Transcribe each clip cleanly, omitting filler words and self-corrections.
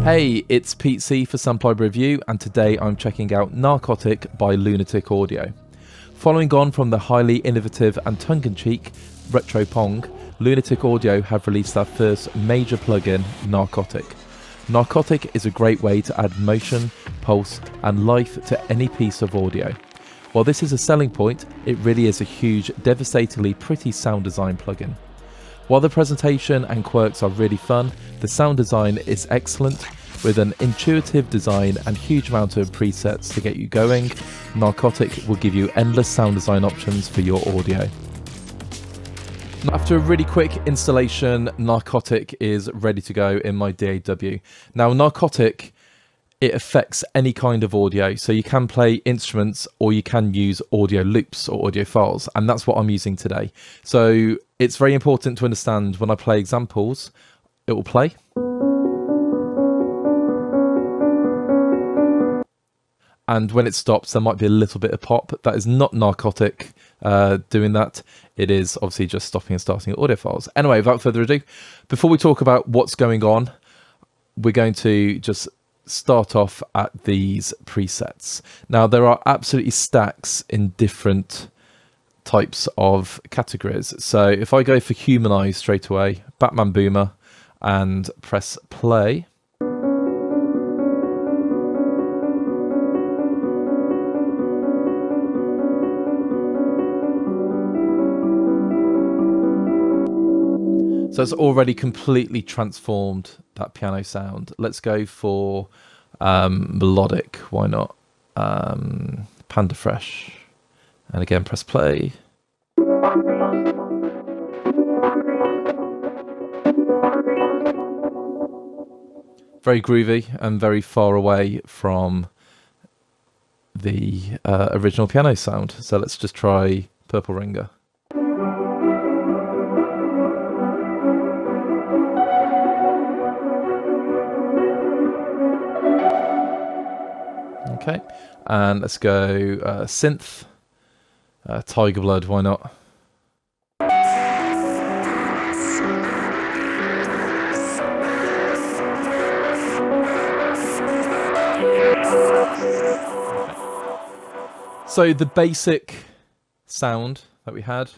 Hey, it's Pete C for Sample Library Review, and today I'm checking out Narcotic by Lunatic Audio. Following on from the highly innovative and tongue-in-cheek Retro Pong, Lunatic Audio have released their first major plugin, Narcotic. Narcotic is a great way to add motion, pulse, and life to any piece of audio. While this is a selling point, it really is a huge, devastatingly pretty sound design plugin. While the presentation and quirks are really fun, the sound design is excellent. With an intuitive design and huge amount of presets to get you going, Narcotic will give you endless sound design options for your audio. After a really quick installation, Narcotic is ready to go in my DAW. Now, Narcotic, it affects any kind of audio, so you can play instruments or you can use audio loops or audio files, and that's what I'm using today. So it's very important to understand when I play examples, it will play. And when it stops, there might be a little bit of pop. That is not Narcotic doing that. It is obviously just stopping and starting audio files. Anyway, without further ado, before we talk about what's going on, we're going to just start off at these presets. Now, there are absolutely stacks in different types of categories. So if I go for Humanize straight away, Batman Boomer, and press play, so it's already completely transformed that piano sound. Let's go for melodic, why not? Panda Fresh. And again, press play. Very groovy and very far away from the original piano sound. So let's just try Purple Ringer. Okay, and let's go synth, Tiger Blood, why not? So the basic sound that we had,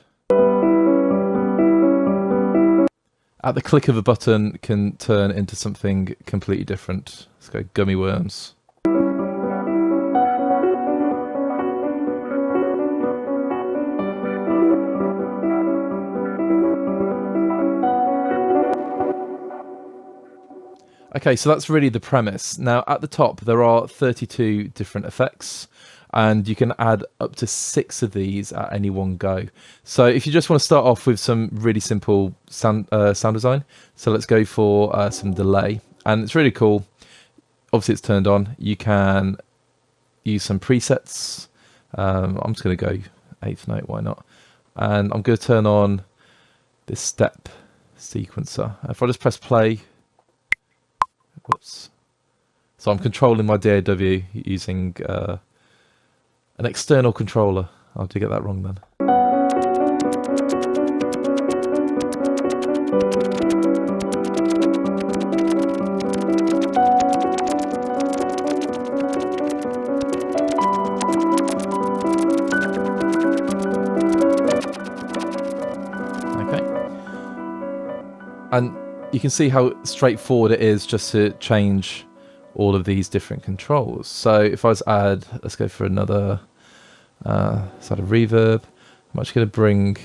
at the click of a button, can turn into something completely different. Let's go Gummy Worms. Okay, so that's really the premise. Now, at the top, there are 32 different effects, and you can add up to 6 of these at any one go. So if you just want to start off with some really simple sound design, so let's go for some delay. And it's really cool. Obviously, it's turned on. You can use some presets. I'm just going to go 8th note, why not? And I'm going to turn on this step sequencer. If I just press play, whoops. So I'm controlling my DAW using an external controller. Oh, did I get that wrong then? Okay. And you can see how straightforward it is just to change all of these different controls. So if I was to add, let's go for another sort of reverb. I'm actually going to bring,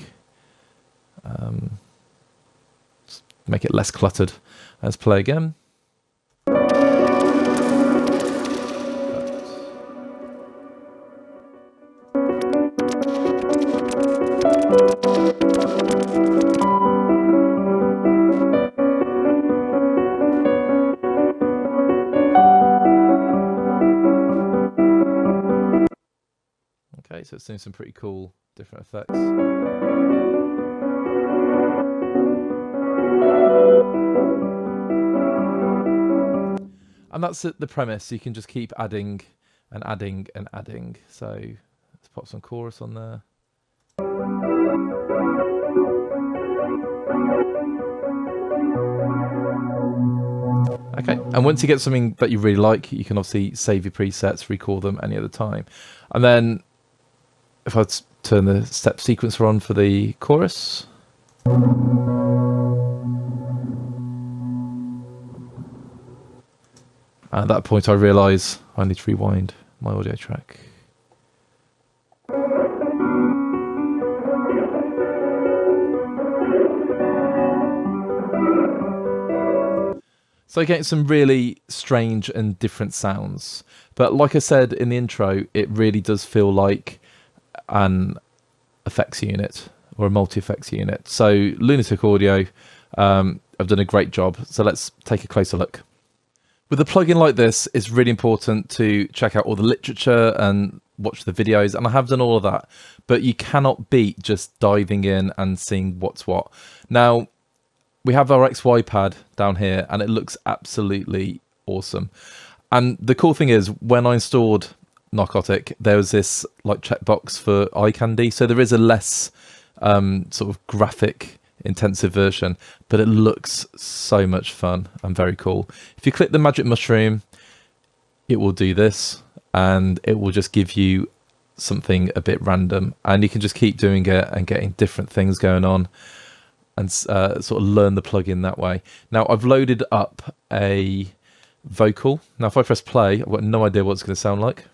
make it less cluttered. Let's play again. so it's doing some pretty cool different effects. And that's the premise. You can just keep adding and adding and adding. So let's pop some chorus on there. Okay, and once you get something that you really like, you can obviously save your presets, record them any other time. And then if I turn the step sequencer on for the chorus. At that point I realise I need to rewind my audio track. So getting some really strange and different sounds. But like I said in the intro, it really does feel like an effects unit or a multi-effects unit. So Lunatic Audio have done a great job. So let's take a closer look. With a plugin like this, it's really important to check out all the literature and watch the videos, and I have done all of that, but you cannot beat just diving in and seeing what's what. Now, we have our XY pad down here, and it looks absolutely awesome. And the cool thing is, when I installed Narcotic, there was this like checkbox for eye candy, so there is a less sort of graphic intensive version, but it looks so much fun and very cool. If you click the magic mushroom, it will do this, and it will just give you something a bit random, and you can just keep doing it and getting different things going on and sort of learn the plugin that way. Now I've loaded up a vocal. Now if I press play, I've got no idea what it's going to sound like.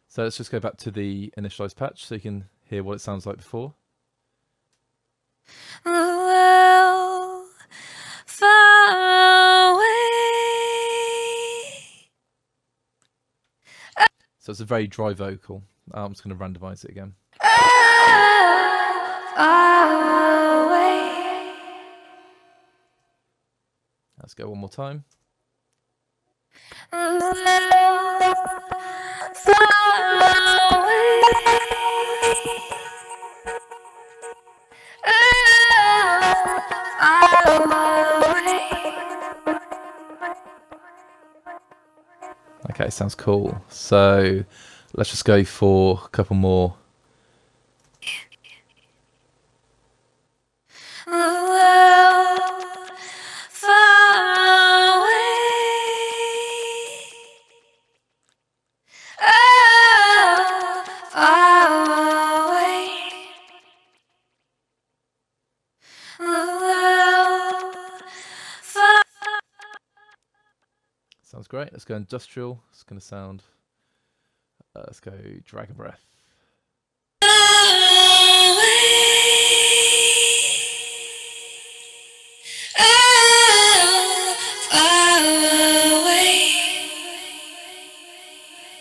So let's just go back to the initialized patch so you can hear what it sounds like before. So it's a very dry vocal. I'm just going to randomize it again. Let's go one more time. Okay, sounds cool. So let's just go for a couple more. Sounds great. Let's go industrial. It's going to sound. Let's go Dragon Breath.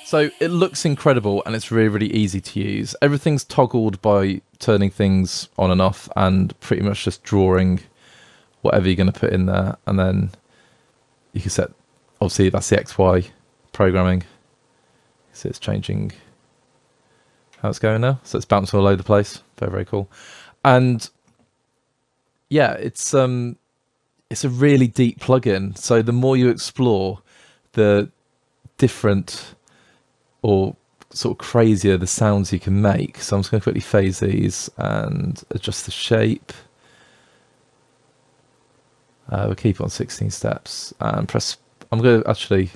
So it looks incredible, and it's really, really easy to use. Everything's toggled by turning things on and off, and pretty much just drawing whatever you're going to put in there, and then you can set. Obviously, that's the XY programming. So it's changing how it's going now. So it's bouncing all over the place. Very, very cool. And yeah, it's a really deep plugin. So the more you explore, the different or sort of crazier the sounds you can make. So I'm just going to quickly phase these and adjust the shape. We'll keep it on 16 steps and press. I'm going to actually,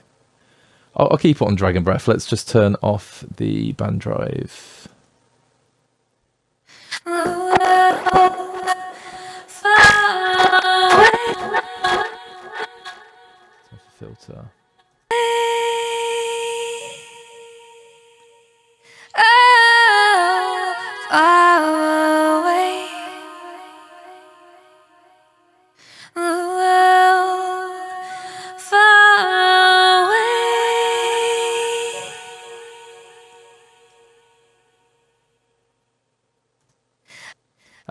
I'll keep it on Dragon Breath. Let's just turn off the band drive. Filter.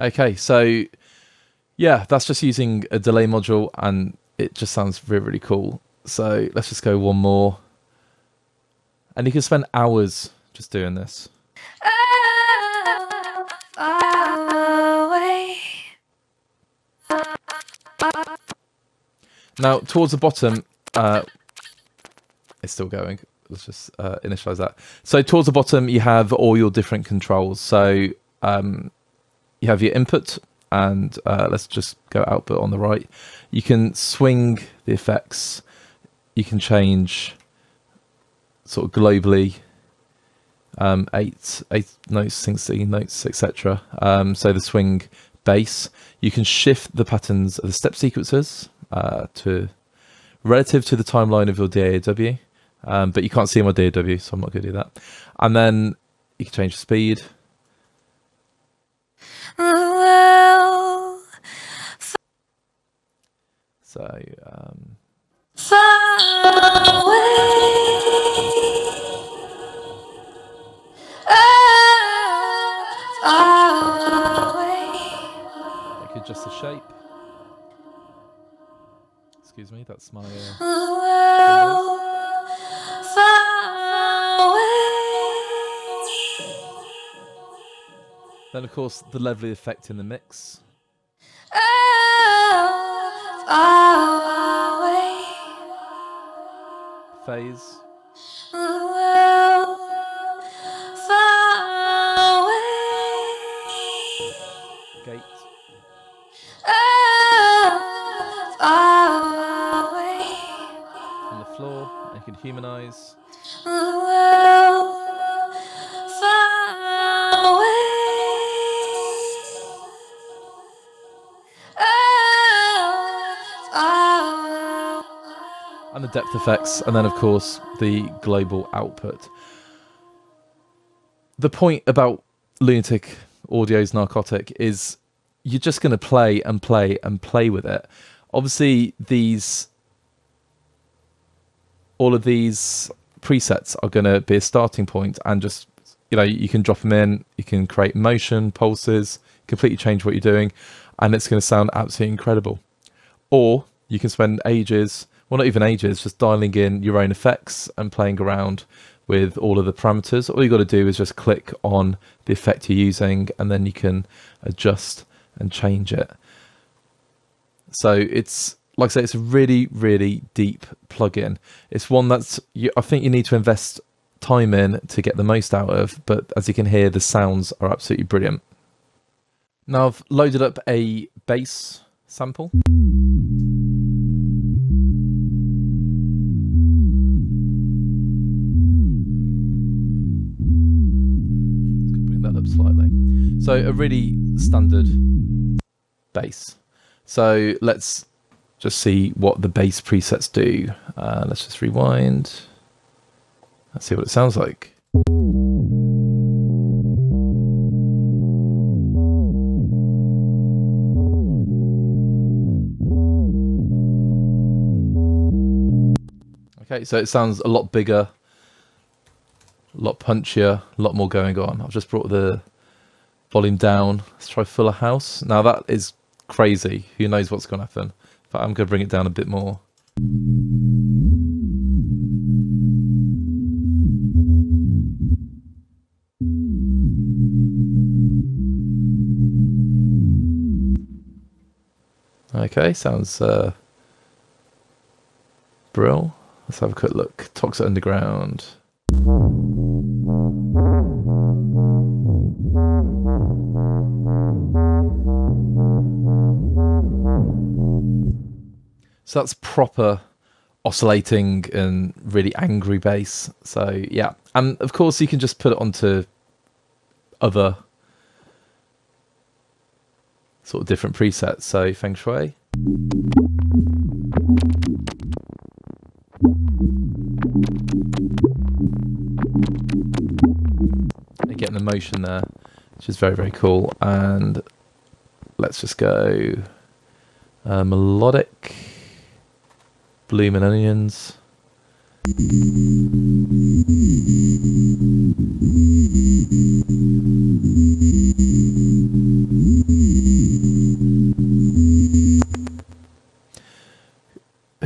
Okay, so yeah, that's just using a delay module, and it just sounds really, really cool. So let's just go one more. And you can spend hours just doing this. Now, towards the bottom, it's still going. Let's just initialize that. So towards the bottom, you have all your different controls. So you have your input, and let's just go output on the right. You can swing the effects. You can change sort of globally 8 notes, 16 notes, etc. So the swing bass. You can shift the patterns of the step sequences to relative to the timeline of your DAW, but you can't see my DAW, so I'm not going to do that. And then you can change the speed. So I could adjust the shape. Excuse me, that's my then of course the level effect in the mix. Phase. Gate. On the floor, and you can humanize. And the depth effects, and then of course the global output. The point about Lunatic Audio's Narcotic is you're just going to play and play and play with it. Obviously, all of these presets are going to be a starting point, and just, you know, you can drop them in, you can create motion, pulses, completely change what you're doing, and it's going to sound absolutely incredible. Or you can spend ages, well, not even ages, just dialing in your own effects and playing around with all of the parameters. All you got to do is just click on the effect you're using, and then you can adjust and change it. So it's, like I say, it's a really, really deep plugin. It's one that's, I think you need to invest time in to get the most out of, but as you can hear, the sounds are absolutely brilliant. Now I've loaded up a bass sample. Slightly. So a really standard bass. So let's just see what the bass presets do. Let's just rewind. Let's see what it sounds like. Okay, so it sounds a lot bigger, a lot punchier, a lot more going on. I've just brought the volume down. Let's try Fuller House. Now that is crazy. Who knows what's going to happen? But I'm going to bring it down a bit more. Okay, sounds brill. Let's have a quick look. Toxic Underground. So that's proper oscillating and really angry bass. So yeah, and of course you can just put it onto other sort of different presets. So Feng Shui. You're getting the motion there, which is very, very cool. And let's just go melodic. Bloom and Onions.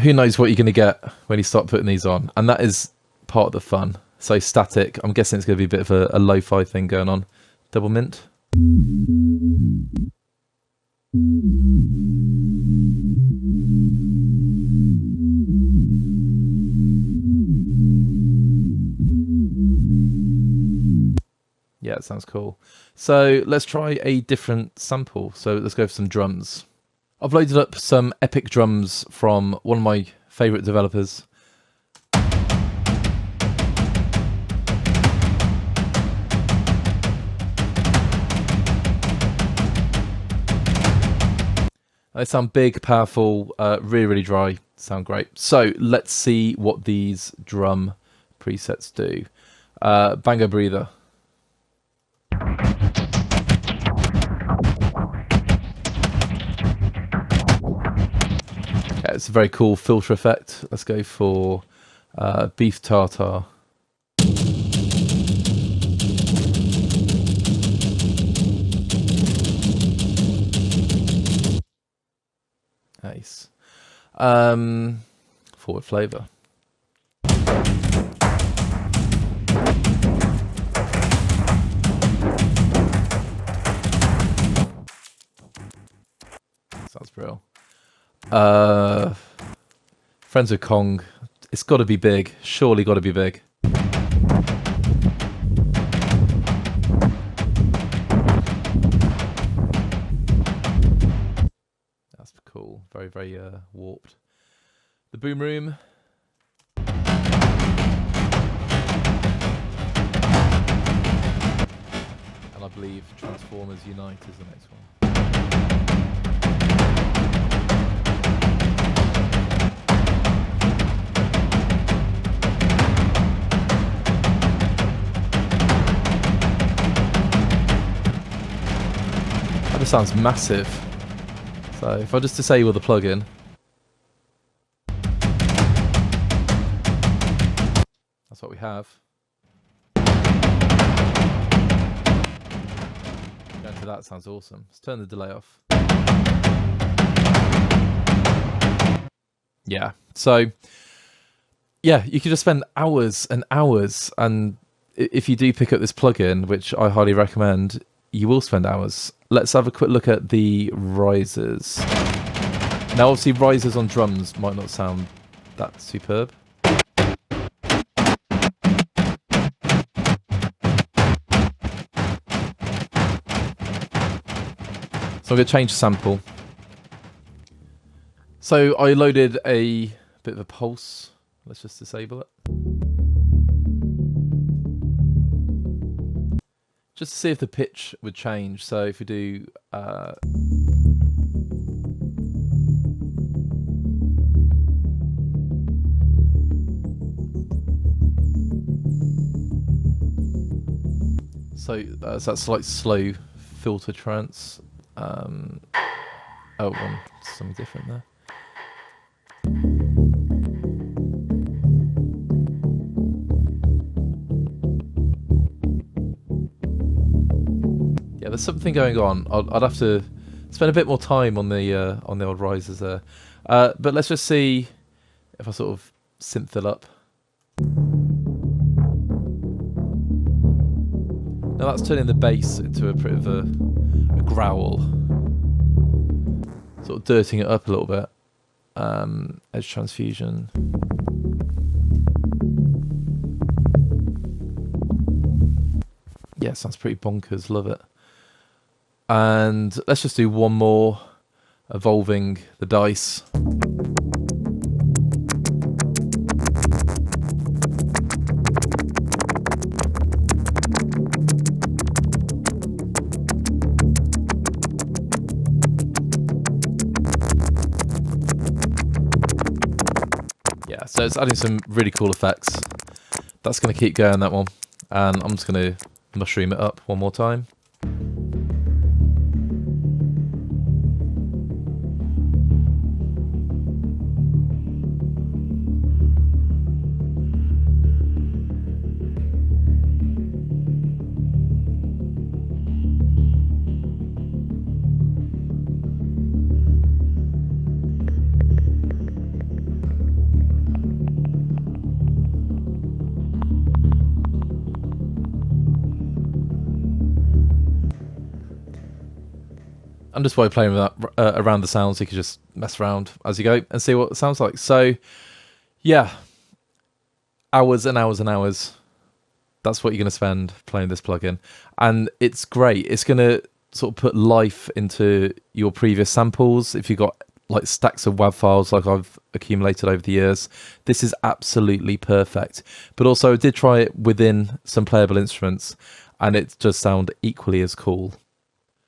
who knows what you're going to get when you start putting these on, and that is part of the fun. So static, I'm guessing it's going to be a bit of a lo-fi thing going on. Double mint. Yeah, it sounds cool. So let's try a different sample. So let's go for some drums. I've loaded up some epic drums from one of my favourite developers. They sound big, powerful, really, really dry. Sound great. So let's see what these drum presets do. Bango breather. Yeah, it's a very cool filter effect. Let's go for beef tartare. Nice. Forward flavour. Sounds brilliant. Friends of Kong. It's got to be big. Surely got to be big. That's cool. Very, very warped. The boom room. And I believe Transformers Unite is the next one. That sounds massive. So if I just disable the plugin, that's what we have. Going to that sounds awesome. Let's turn the delay off. Yeah. So yeah, you could just spend hours and hours, and if you do pick up this plugin, which I highly recommend, you will spend hours. Let's have a quick look at the risers. Now, obviously, risers on drums might not sound that superb. So I'm going to change the sample. So I loaded a bit of a pulse. Let's just disable it. Just to see if the pitch would change. So if we do so that's that slight slow filter trance. Oh, something different there. Yeah, there's something going on. I'd have to spend a bit more time on the old risers there. But let's just see if I sort of synth it up. Now that's turning the bass into a bit of a growl, sort of dirtying it up a little bit. Edge transfusion. Yeah, sounds pretty bonkers. Love it. And let's just do one more, evolving the dice. Yeah, so it's adding some really cool effects. That's going to keep going, that one. And I'm just going to mushroom it up one more time. And just by playing with that around the sounds, you can just mess around as you go and see what it sounds like. So yeah, hours and hours and hours. That's what you're going to spend playing this plugin. And it's great. It's going to sort of put life into your previous samples. If you've got like stacks of WAV files like I've accumulated over the years, this is absolutely perfect. But also I did try it within some playable instruments and it does sound equally as cool.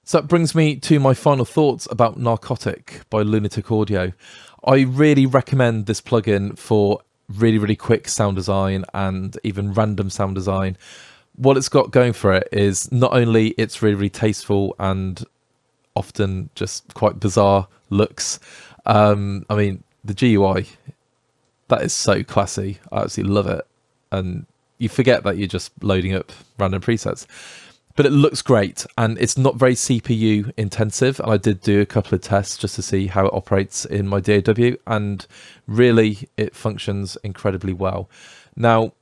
So that brings me to my final thoughts about Narcotic by Lunatic Audio. I really recommend this plugin for really, really quick sound design and even random sound design. What it's got going for it is not only it's really, really tasteful and often just quite bizarre looks. I mean, the GUI, that is so classy. I absolutely love it. And you forget that you're just loading up random presets. But it looks great and it's not very CPU intensive. And I did do a couple of tests just to see how it operates in my DAW, and really it functions incredibly well. Now,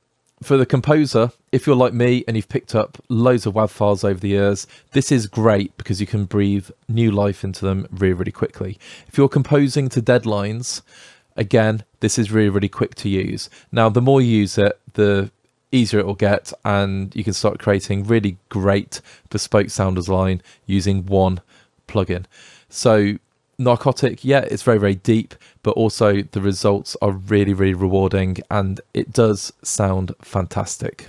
for the composer, if you're like me and you've picked up loads of WAV files over the years, this is great because you can breathe new life into them really, really quickly. If you're composing to deadlines, again, this is really, really quick to use. Now, the more you use it, the easier it will get, and you can start creating really great bespoke sound design using one plugin. So Narcotic, yeah, it's very, very deep, but also the results are really, really rewarding and it does sound fantastic.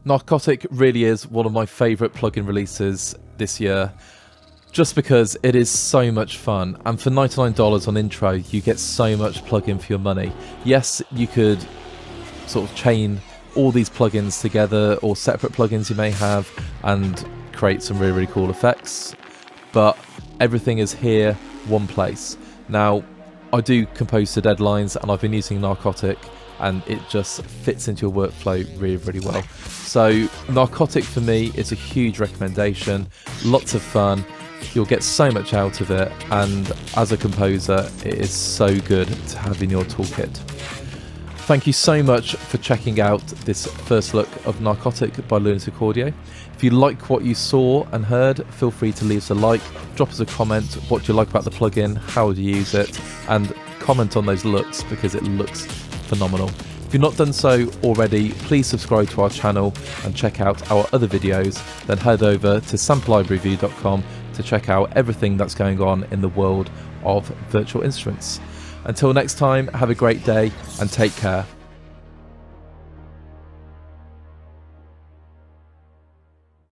Narcotic really is one of my favorite plugin releases this year, just because it is so much fun. And for $99 on intro, you get so much plugin for your money. Yes, you could sort of chain all these plugins together, or separate plugins you may have, and create some really, really cool effects, but everything is here, one place. Now, I do compose to deadlines and I've been using Narcotic and it just fits into your workflow really, really well. So Narcotic for me is a huge recommendation, lots of fun, you'll get so much out of it, and as a composer it is so good to have in your toolkit. Thank you so much for checking out this first look of Narcotic by Lunatic Audio. If you like what you saw and heard, feel free to leave us a like, drop us a comment, what do you like about the plugin, how do you use it, and comment on those looks because it looks phenomenal. If you've not done so already, please subscribe to our channel and check out our other videos, then head over to sampleLibraryReview.com to check out everything that's going on in the world of virtual instruments. Until next time, have a great day and take care.